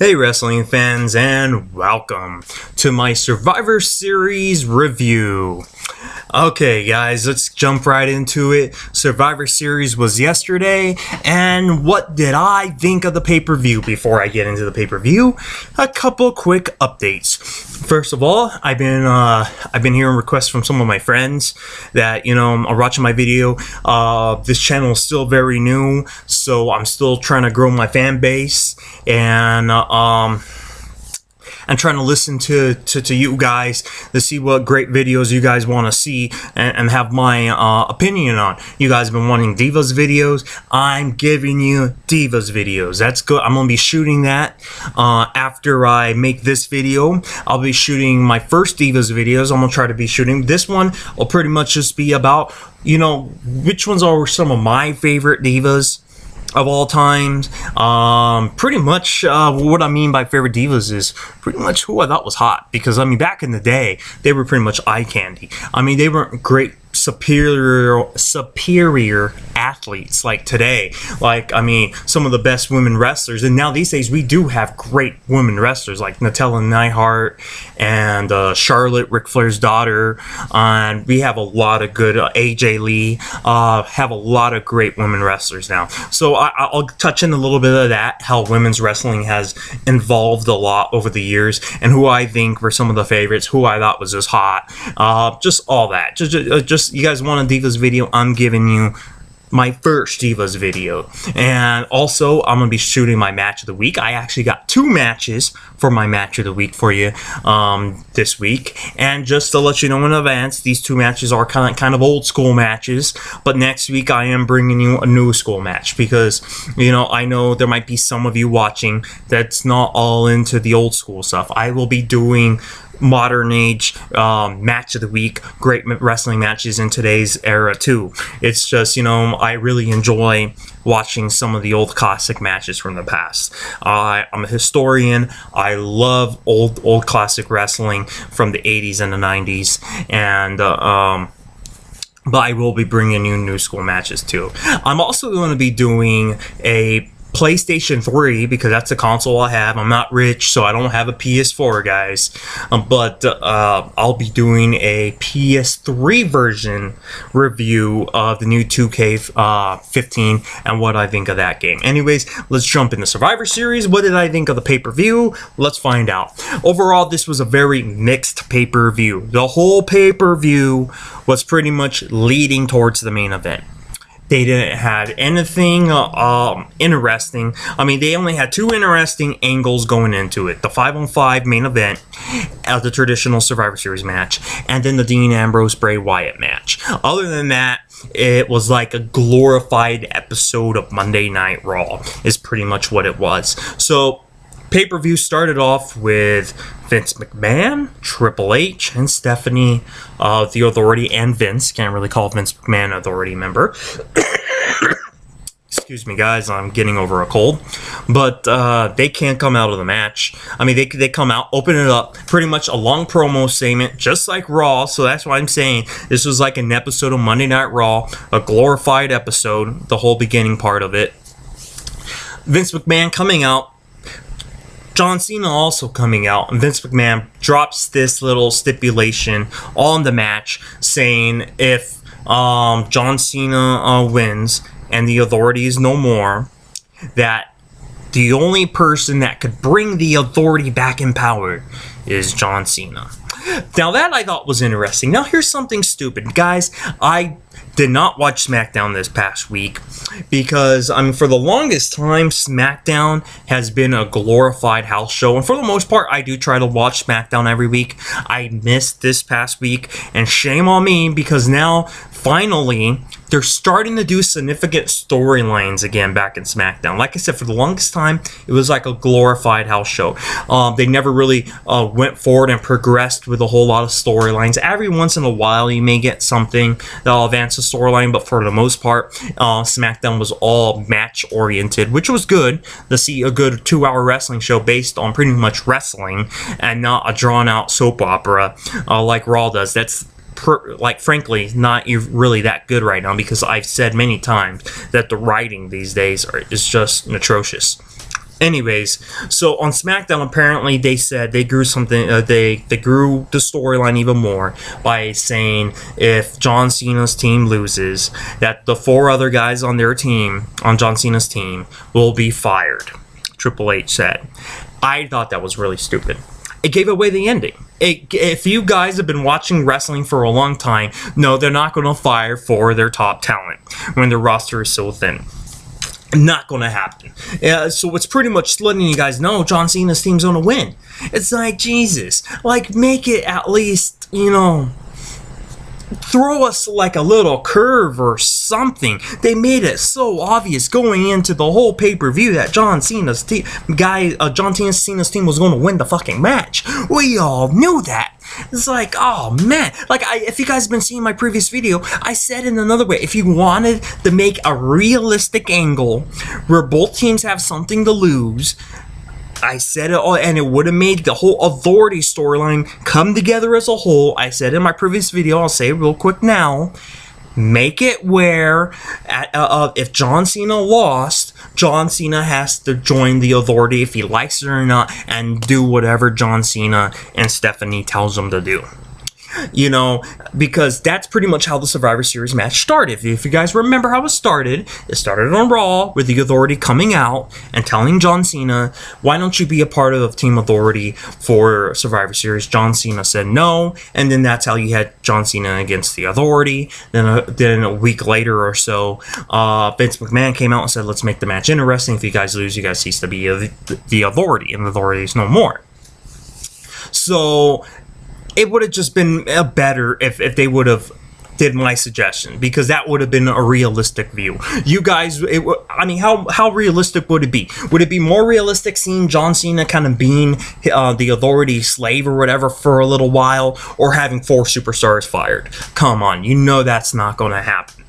Hey wrestling fans, and welcome to my Survivor Series review. Okay guys, let's jump right into it. Survivor Series was yesterday, and what did I think of the pay-per-view? Before I get into the pay-per-view, a couple quick updates. First of all, I've been hearing requests from some of my friends that, are watching my video. This channel is still very new, so I'm still trying to grow my fan base, and I'm trying to listen to you guys to see what great videos you guys want to see and have my opinion on. You guys have been wanting Divas videos. I'm giving you Divas videos. That's good. I'm going to be shooting that after I make this video. I'll be shooting my first Divas videos. I'm going to try to be shooting. This one will pretty much just be about, which ones are some of my favorite Divas of all times. Pretty much what I mean by favorite divas is pretty much who I thought was hot, because back in the day they were pretty much eye candy. They weren't great superior athletes like today, some of the best women wrestlers, and now these days we do have great women wrestlers like Natalia Neihart and Charlotte, Ric Flair's daughter, and we have a lot of good AJ Lee, have a lot of great women wrestlers now. So I'll touch in a little bit of that, how women's wrestling has evolved a lot over the years, and who I think were some of the favorites, who I thought was just hot, just all that. Just you guys want a Divas video, I'm giving you my first Divas video. And also, I'm going to be shooting my match of the week. I actually got 2 matches for my match of the week for you this week. And just to let you know in advance, these 2 matches are kind of old school matches. But next week, I am bringing you a new school match, because, I know there might be some of you watching that's not all into the old school stuff. I will be doing modern age match of the week, great wrestling matches in today's era too. It's just, I really enjoy watching some of the old classic matches from the past. I'm a historian. I love old classic wrestling from the 80s and the 90s, and but I will be bringing you new school matches too. I'm also going to be doing a PlayStation 3, because that's the console I have. I'm not rich, so I don't have a PS4, guys. But I'll be doing a PS3 version review of the new 2K15 and what I think of that game. Anyways, let's jump into Survivor Series. What did I think of the pay-per-view? Let's find out. Overall, this was a very mixed pay-per-view. The whole pay-per-view was pretty much leading towards the main event. They didn't have anything interesting. They only had 2 interesting angles going into it. The 5-on-5 main event, the traditional Survivor Series match, and then the Dean Ambrose-Bray Wyatt match. Other than that, it was like a glorified episode of Monday Night Raw, is pretty much what it was. So, pay-per-view started off with Vince McMahon, Triple H, and Stephanie, the Authority, and Vince. Can't really call Vince McMahon Authority member. Excuse me, guys, I'm getting over a cold. But they can't come out of the match. They come out, open it up, pretty much a long promo segment, just like Raw. So that's why I'm saying this was like an episode of Monday Night Raw, a glorified episode, the whole beginning part of it. Vince McMahon coming out, John Cena also coming out, and Vince McMahon drops this little stipulation on the match saying if John Cena wins and the Authority is no more, that the only person that could bring the Authority back in power is John Cena. Now that I thought was interesting. Now here's something stupid. Guys, I did not watch SmackDown this past week because, for the longest time, SmackDown has been a glorified house show. And for the most part, I do try to watch SmackDown every week. I missed this past week, and shame on me, because now, finally, they're starting to do significant storylines again back in SmackDown. Like I said, for the longest time, it was like a glorified house show. They never really went forward and progressed with a whole lot of storylines. Every once in a while, you may get something that'll advance the storyline, but for the most part, SmackDown was all match-oriented, which was good to see a good 2-hour wrestling show based on pretty much wrestling and not a drawn-out soap opera like Raw does. That's frankly, not really that good right now, because I've said many times that the writing these days is just atrocious. Anyways, so on SmackDown, apparently they said they grew something. They grew the storyline even more by saying if John Cena's team loses, that the 4 other guys on their team, on John Cena's team, will be fired. Triple H said. I thought that was really stupid. It gave away the ending. If you guys have been watching wrestling for a long time, no, they're not going to fire 4 of their top talent when their roster is so thin. Not gonna happen. So it's pretty much letting you guys know John Cena's team's gonna win. It's like, Jesus, like, make it at least, you know, throw us like a little curve or something. They made it so obvious going into the whole pay-per-view that John Cena's team was going to win the fucking match. We all knew that. It's like, oh man, like, if you guys have been seeing my previous video, I said in another way, if you wanted to make a realistic angle where both teams have something to lose, I said it all, and it would have made the whole Authority storyline come together as a whole. I said in my previous video, I'll say it real quick now, make it where if John Cena lost, John Cena has to join the Authority if he likes it or not, and do whatever John Cena and Stephanie tells him to do. You know, because that's pretty much how the Survivor Series match started. If you guys remember how it started on Raw with the Authority coming out and telling John Cena, why don't you be a part of Team Authority for Survivor Series? John Cena said no, and then that's how you had John Cena against the Authority. Then a week later or so, Vince McMahon came out and said, let's make the match interesting. If you guys lose, you guys cease to be the Authority, and the Authority is no more. So it would have just been better if they would have did my suggestion, because that would have been a realistic view. You guys, I mean, how realistic would it be? Would it be more realistic seeing John Cena kind of being the Authority slave or whatever for a little while, or having 4 superstars fired? Come on, you know that's not going to happen.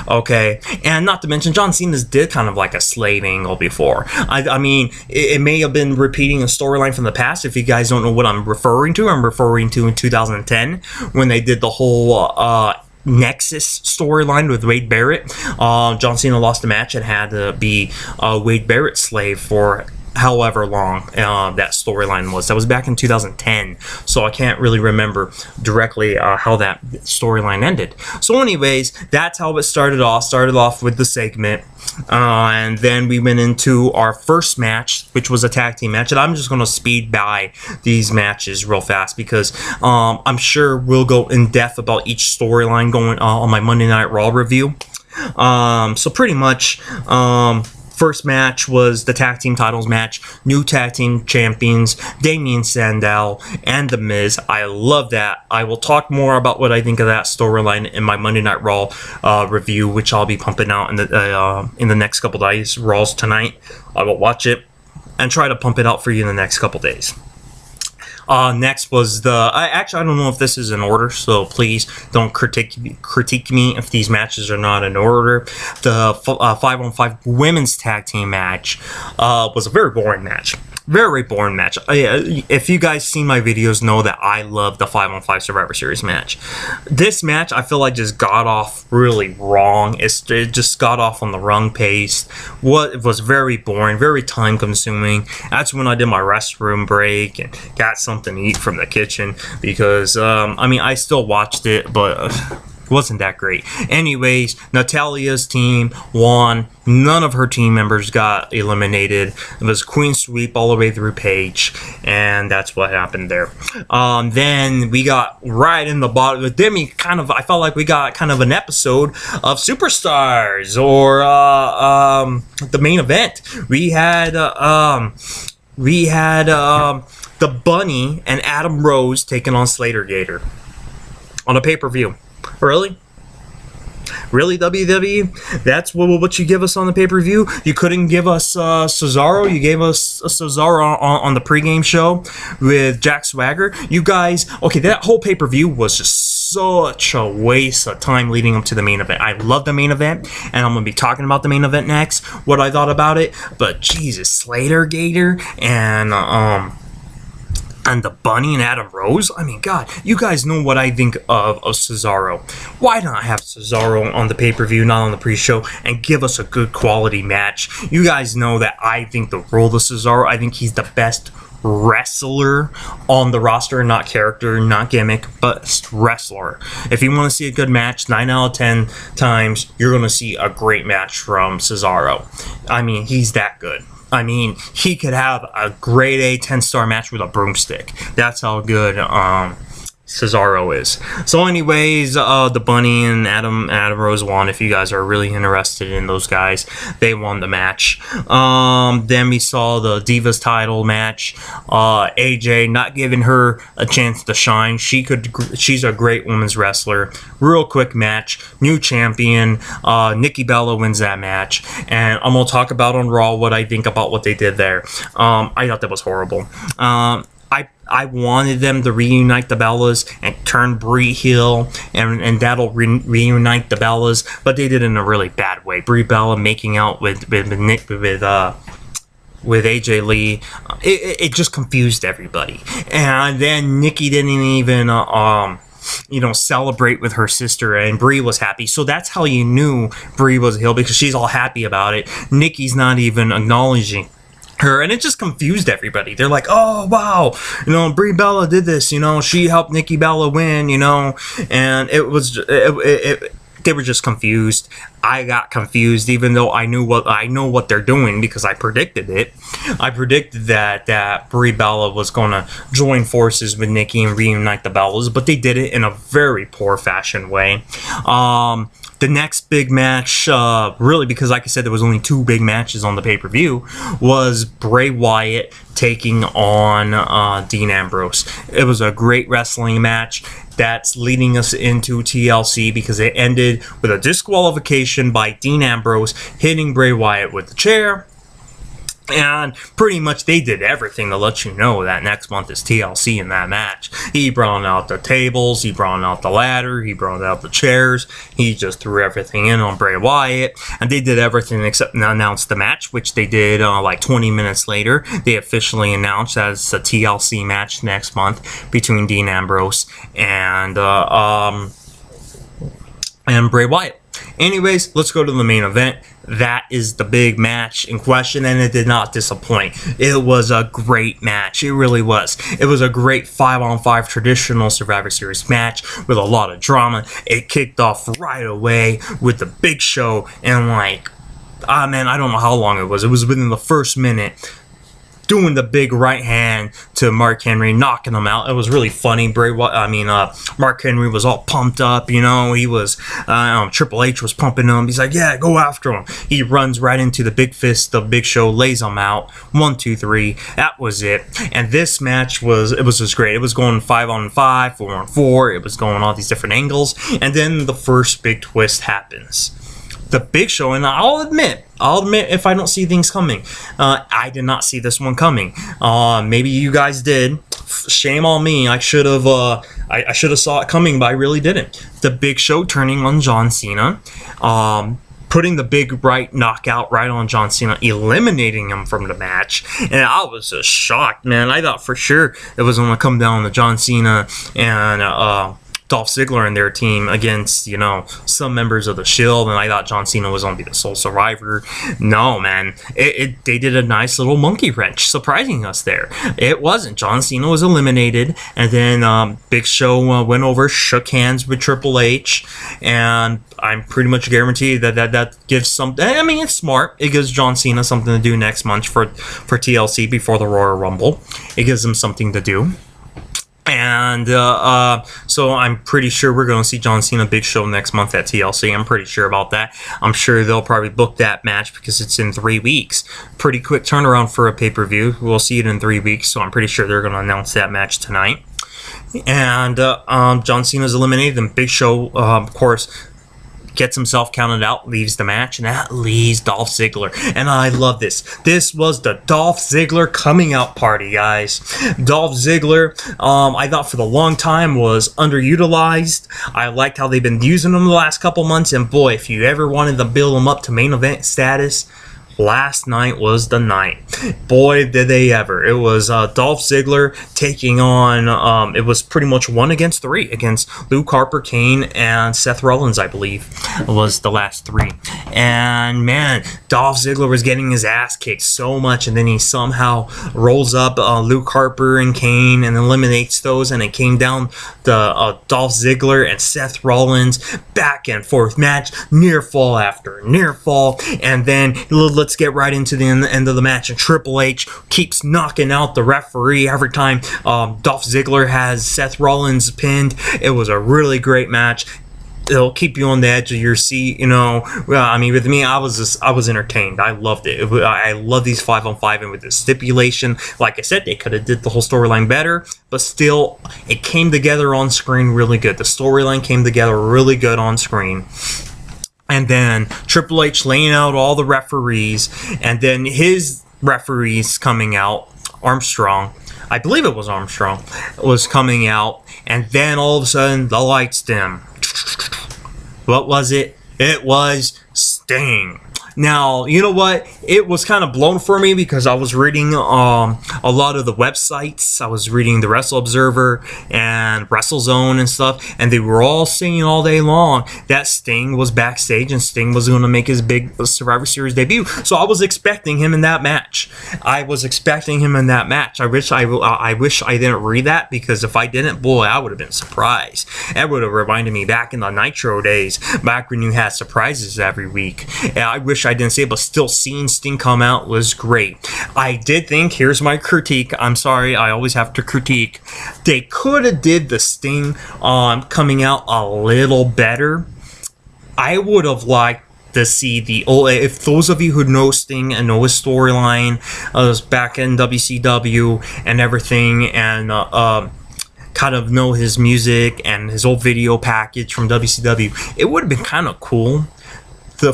Okay, and not to mention John Cena's did kind of like a slave angle before. I mean, it may have been repeating a storyline from the past. If you guys don't know what I'm referring to in 2010 when they did the whole Nexus storyline with Wade Barrett. John Cena lost the match and had to be Wade Barrett's slave for however long that storyline was. That was back in 2010, so I can't really remember directly how that storyline ended. So anyways, that's how it started off with the segment, and then we went into our first match, which was a tag team match, and I'm just going to speed by these matches real fast because I'm sure we'll go in depth about each storyline going on my Monday Night Raw review. So pretty much, first match was the tag team titles match. New tag team champions, Damien Sandow and The Miz. I love that. I will talk more about what I think of that storyline in my Monday Night Raw review, which I'll be pumping out in the next couple days. Raw's tonight. I will watch it and try to pump it out for you in the next couple days. Next was actually, I don't know if this is in order, so please don't critique me if these matches are not in order. The 5-on-5 women's tag team match was a very boring match. Very boring match. If you guys seen my videos, know that I love the 5-on-5 Survivor Series match. This match, I feel like just got off really wrong. It just got off on the wrong pace. It was very boring, very time consuming. That's when I did my restroom break and got something to eat from the kitchen because, I mean, I still watched it, but wasn't that great. Anyways, Natalya's team won. None of her team members got eliminated. It was Queen Sweep all the way through Paige, and that's what happened there. Then we got right in the bottom. Then I felt like we got kind of an episode of Superstars, or the main event. We had the Bunny and Adam Rose taking on Slater Gator on a pay-per-view. Really? Really, WWE? That's what you give us on the pay-per-view? You couldn't give us Cesaro? You gave us Cesaro on the pregame show with Jack Swagger? You guys... Okay, that whole pay-per-view was just such a waste of time leading up to the main event. I love the main event, and I'm going to be talking about the main event next, what I thought about it. But, Jesus, Slater Gator and... And the Bunny and Adam Rose? I mean, God, you guys know what I think of Cesaro. Why not have Cesaro on the pay-per-view, not on the pre-show, and give us a good quality match? You guys know that I think the role of Cesaro, I think he's the best wrestler on the roster, not character, not gimmick, but wrestler. If you want to see a good match, 9 out of 10 times, you're going to see a great match from Cesaro. I mean, he's that good. I mean, he could have a grade A 10-star match with a broomstick. That's how good Cesaro is. So anyways, the Bunny and Adam Rose won. If you guys are really interested in those guys, they won the match. Then we saw the Divas title match. AJ not giving her a chance to shine. She's a great women's wrestler. Real quick match. New champion. Nikki Bella wins that match. And I'm gonna talk about on Raw what I think about what they did there. I thought that was horrible. I wanted them to reunite the Bellas and turn Brie heel, and that'll reunite the Bellas, but they did it in a really bad way. Brie Bella making out with AJ Lee, it just confused everybody. And then Nikki didn't even celebrate with her sister, and Brie was happy. So that's how you knew Brie was a heel, because she's all happy about it. Nikki's not even acknowledging her, and it just confused everybody. They're like, oh wow, Brie Bella did this, she helped Nikki Bella win, and it was they were just confused. I got confused, even though I know what they're doing, because I predicted it. I predicted that Brie Bella was gonna join forces with Nikki and reunite the Bellas, but they did it in a very poor fashion way. The next big match, really, because like I said, there was only 2 big matches on the pay-per-view, was Bray Wyatt taking on Dean Ambrose. It was a great wrestling match. That's leading us into TLC, because it ended with a disqualification by Dean Ambrose hitting Bray Wyatt with the chair. And pretty much they did everything to let you know that next month is TLC in that match. He brought out the tables, he brought out the ladder, he brought out the chairs, he just threw everything in on Bray Wyatt, and they did everything except announce the match, which they did like 20 minutes later. They officially announced that it's a TLC match next month between Dean Ambrose and Bray Wyatt. Anyways, let's go to the main event. That is the big match in question, and it did not disappoint. It was a great match. It really was. It was a great 5-on-5 traditional Survivor Series match with a lot of drama. It kicked off right away with the Big Show, and man, I don't know how long it was. It was within the first minute, doing the big right hand to Mark Henry, knocking him out. It was really funny. Mark Henry was all pumped up, he was, Triple H was pumping him. He's like, yeah, go after him. He runs right into the big fist of Big Show, lays him out. 1, 2, 3. That was it. And this match was just great. It was going 5-on-5, 4-on-4. It was going all these different angles. And then the first big twist happens. The Big Show, and I'll admit if I don't see things coming. I did not see this one coming. Maybe you guys did. Shame on me. I should have saw it coming, but I really didn't. The Big Show turning on John Cena, putting the big right knockout right on John Cena, eliminating him from the match. And I was just shocked, man. I thought for sure it was going to come down to John Cena and Dolph Ziggler and their team against, some members of the Shield, and I thought John Cena was going to be the sole survivor. No, man. They did a nice little monkey wrench, surprising us there. It wasn't. John Cena was eliminated, and then Big Show went over, shook hands with Triple H, and I'm pretty much guaranteed that gives something. I mean, it's smart. It gives John Cena something to do next month for TLC before the Royal Rumble. It gives him something to do. And so I'm pretty sure we're going to see John Cena Big Show next month at TLC. I'm pretty sure about that. I'm sure they'll probably book that match because it's in 3 weeks. Pretty quick turnaround for a pay-per-view. We'll see it in 3 weeks, so I'm pretty sure they're going to announce that match tonight. And John Cena's eliminated, and Big Show, of course, gets himself counted out, leaves the match, and that leaves Dolph Ziggler. And I love this. This was the Dolph Ziggler coming out party, guys. Dolph Ziggler, I thought for the long time was underutilized. I liked how they've been using him the last couple months, and boy, if you ever wanted to build him up to main event status, last night was the night. Boy, did they ever. It was Dolph Ziggler taking on, it was pretty much 1 against 3 against Luke Harper, Kane, and Seth Rollins, I believe, was the last 3. And man, Dolph Ziggler was getting his ass kicked so much, and then he somehow rolls up Luke Harper and Kane and eliminates those, and it came down to Dolph Ziggler and Seth Rollins, back and forth match, near fall after near fall, and then let's get right into the end of the match. And Triple H keeps knocking out the referee every time Dolph Ziggler has Seth Rollins pinned. It was a really great match. It'll keep you on the edge of your seat, you know. I mean, with me, I was entertained. I loved it. I love these 5-on-5, and with the stipulation, like I said, they could have did the whole storyline better, but still, it came together on screen really good. The storyline came together really good on screen. And then Triple H laying out all the referees, and then his referees coming out, Armstrong, I believe it was Armstrong, was coming out, and then all of a sudden, the lights dim. What was it? It was Sting. Now, you know what? It was kind of blown for me because I was reading a lot of the websites. I was reading the Wrestle Observer and WrestleZone and stuff, and they were all saying all day long that Sting was backstage and Sting was going to make his big Survivor Series debut. So I was expecting him in that match. I wish I didn't read that, because if I didn't, boy, I would have been surprised. That would have reminded me back in the Nitro days, back when you had surprises every week. And I wish I didn't say it, but still, seeing Sting come out was great. I did think, here's my critique, I'm sorry, I always have to critique, they could have did the Sting coming out a little better. I would have liked to see the old, if those of you who know Sting and know his storyline, back in WCW and everything, and kind of know his music and his old video package from WCW, it would have been kind of cool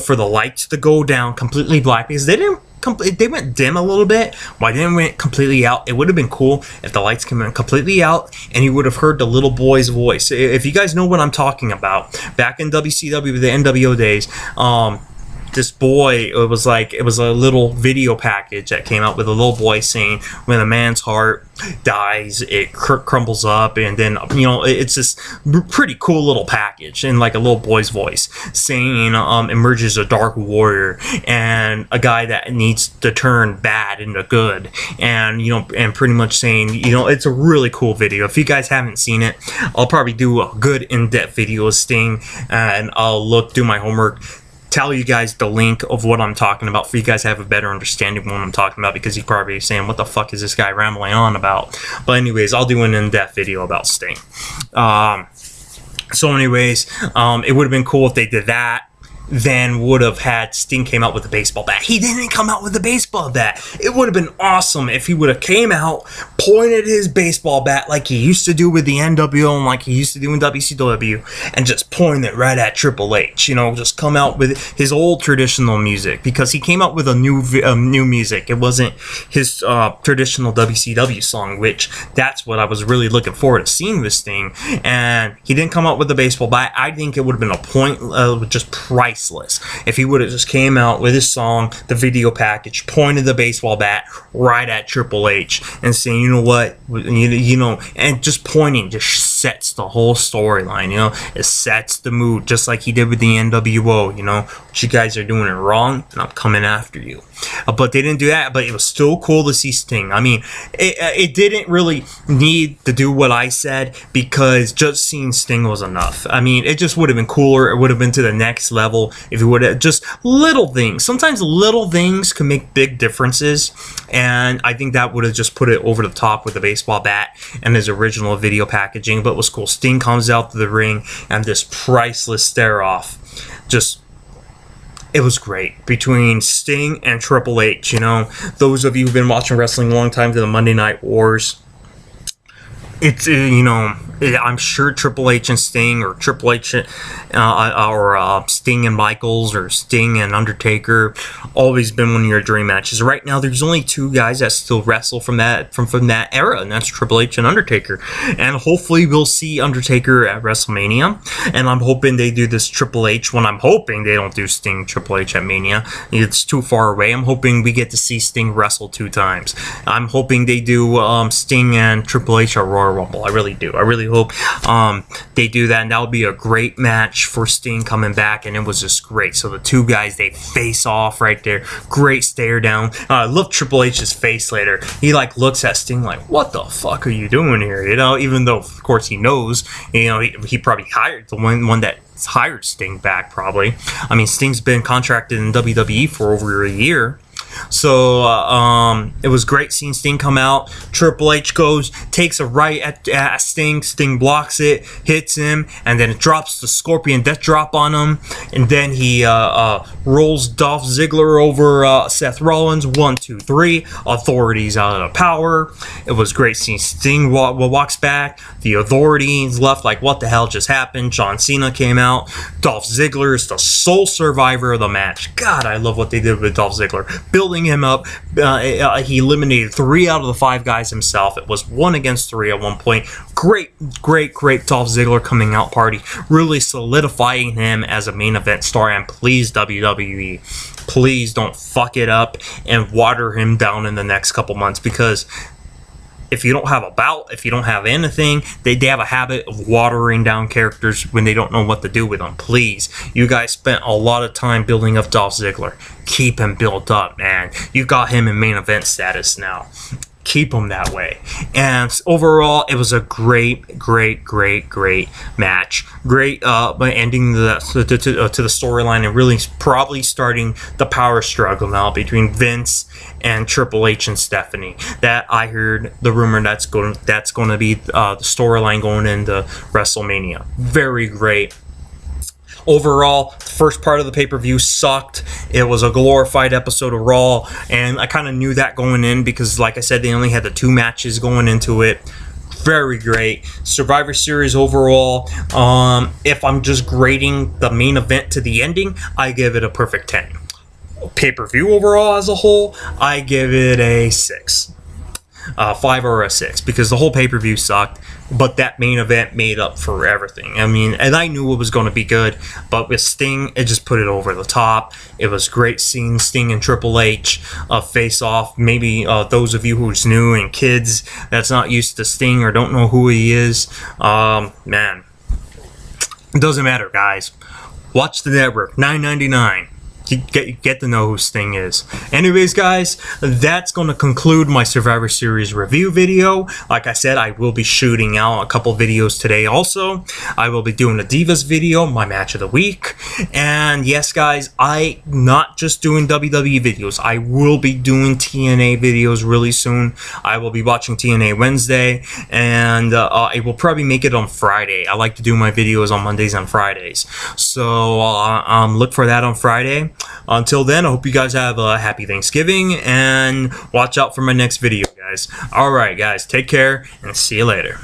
for the lights to go down completely black, because they went dim a little bit. Why didn't it went completely out? It would have been cool if the lights came in completely out and you would have heard the little boy's voice. If you guys know what I'm talking about, back in WCW, the NWO days, this boy, it was a little video package that came out with a little boy saying, when a man's heart dies, it crumbles up, and then, you know, it's this pretty cool little package in like a little boy's voice saying, emerges a dark warrior and a guy that needs to turn bad into good, and, you know, and pretty much saying, you know, it's a really cool video. If you guys haven't seen it, I'll probably do a good in-depth video of Sting, and I'll do my homework, tell you guys the link of what I'm talking about, for you guys to have a better understanding of what I'm talking about, because you're probably saying, what the fuck is this guy rambling on about? But anyways, I'll do an in-depth video about Sting. So anyways, it would have been cool if they did that. Then would have had Sting came out with a baseball bat. He didn't come out with a baseball bat. It would have been awesome if he would have came out, pointed his baseball bat like he used to do with the NWO and like he used to do in WCW, and just point it right at Triple H. You know, just come out with his old traditional music, because he came out with a new music. It wasn't his traditional WCW song, which that's what I was really looking forward to seeing this Sting. And he didn't come out with the baseball bat. I think it would have been a point, just priceless, if he would have just came out with his song, the video package, pointed the baseball bat right at Triple H and saying, you know what, you know, and just pointing just sets the whole storyline. You know, it sets the mood, just like he did with the NWO. You know, what you guys are doing it wrong, and I'm coming after you. But they didn't do that. But it was still cool to see Sting. I mean, it didn't really need to do what I said, because just seeing Sting was enough. I mean, it just would have been cooler. It would have been to the next level if it would have just little things. Sometimes little things can make big differences, and I think that would have just put it over the top with the baseball bat and his original video packaging. But it was cool. Sting comes out to the ring and this priceless stare off. Just, it was great between Sting and Triple H. You know, those of you who've been watching wrestling a long time, to the Monday Night Wars, it's, you know, I'm sure Triple H and Sting, or Triple H or Sting and Michaels, or Sting and Undertaker, always been one of your dream matches. Right now, there's only two guys that still wrestle from that era, and that's Triple H and Undertaker. And hopefully, we'll see Undertaker at WrestleMania. And I'm hoping they do this Triple H one. I'm hoping they don't do Sting Triple H at Mania. It's too far away. I'm hoping we get to see Sting wrestle 2 times. I'm hoping they do Sting and Triple H at Royal Rumble. I really do. I really hope they do that, and that would be a great match for Sting coming back. And it was just great. So the two guys, they face off right there. Great stare down. I love Triple H's face later. He like looks at Sting like, what the fuck are you doing here? You know, even though of course he knows, you know, he probably hired the one that hired Sting back, probably. I mean, Sting's been contracted in WWE for over a year. So it was great seeing Sting come out. Triple H goes, takes a right at Sting. Sting blocks it, hits him, and then it drops the Scorpion Death Drop on him. And then he rolls Dolph Ziggler over Seth Rollins. 1, 2, 3. Authority's out of power. It was great seeing Sting walks back. The Authority's left like, what the hell just happened? John Cena came out. Dolph Ziggler is the sole survivor of the match. God, I love what they did with Dolph Ziggler. Building him up, he eliminated 3 out of the 5 guys himself. It was 1 against 3 at one point. Great Dolph Ziggler coming out party, really solidifying him as a main event star. And please, WWE, please don't fuck it up and water him down in the next couple months, because if you don't have a bout, if you don't have anything, they have a habit of watering down characters when they don't know what to do with them. Please, you guys spent a lot of time building up Dolph Ziggler. Keep him built up, man. You got him in main event status now. Keep him that way. And overall, it was a great match. Great ending to the storyline, and really probably starting the power struggle now between Vince and Triple H and Stephanie. That I heard the rumor that's going to be the storyline going into WrestleMania. Very great. Overall, the first part of the pay-per-view sucked. It was a glorified episode of Raw, and I kind of knew that going in because, like I said, they only had the 2 matches going into it. Very great. Survivor Series overall, if I'm just grading the main event to the ending, I give it a perfect 10. Pay-per-view overall as a whole, I give it a 6. 5 or a 6, because the whole pay-per-view sucked, but that main event made up for everything. I mean, and I knew it was going to be good, but with Sting, it just put it over the top. It was great seeing Sting and Triple H face off. Maybe those of you who's new and kids that's not used to Sting or don't know who he is, man, it doesn't matter, guys. Watch the network, $9.99. Get to know who Sting is. Anyways, guys, that's going to conclude my Survivor Series review video. Like I said, I will be shooting out a couple videos today also. I will be doing a Divas video, my match of the week. And yes, guys, I not just doing WWE videos. I will be doing TNA videos really soon. I will be watching TNA Wednesday, and I will probably make it on Friday. I like to do my videos on Mondays and Fridays. So look for that on Friday. Until then, I hope you guys have a happy Thanksgiving, and watch out for my next video, guys. Alright, guys, take care, and see you later.